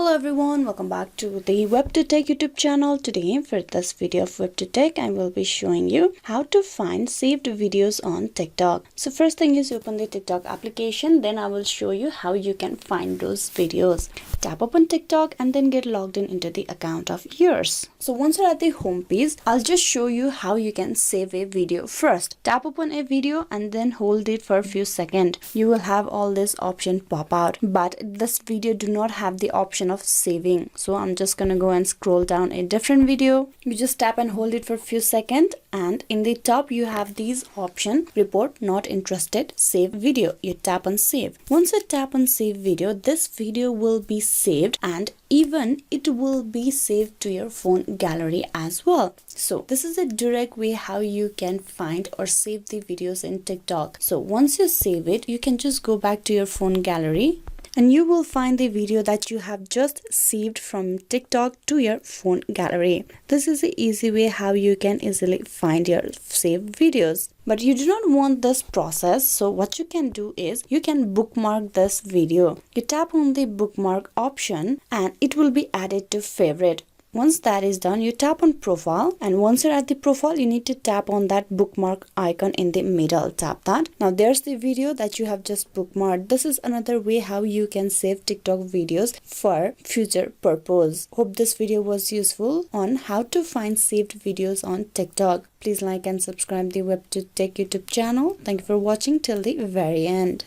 Hello everyone, welcome back to the WebToTech YouTube channel. Today for this video of WebToTech, I will be showing you how to find saved videos on TikTok. So first thing is open the TikTok application, then I will show you how you can find those videos. Tap open TikTok and then get logged in into the account of yours. So once you're at the home page, I'll just show you how you can save a video. First, tap open a video and then hold it for a few seconds. You will have all this option pop out, but this video do not have the option of saving. So I'm just gonna go and scroll down a different video. You just tap and hold it for a few seconds, and in the top you have these option: report not interested, save video. You tap on save. Once you tap on save video, this video will be saved, and even it will be saved to your phone gallery as well. So this is a direct way how you can find or save the videos in TikTok. So once you save it, you can just go back to your phone gallery and you will find the video that you have just saved from TikTok to your phone gallery. This is the easy way how you can easily find your saved videos. But you do not want this process, so what you can do is you can bookmark this video. You tap on the bookmark option and it will be added to favorite. Once that is done, you tap on profile, and once you're at the profile, you need to tap on that bookmark icon in the middle. Tap that. Now there's the video that you have just bookmarked. This is another way how you can save TikTok videos for future purpose. Hope this video was useful on how to find saved videos on TikTok. Please like and subscribe the WebToTech YouTube channel. Thank you for watching till the very end.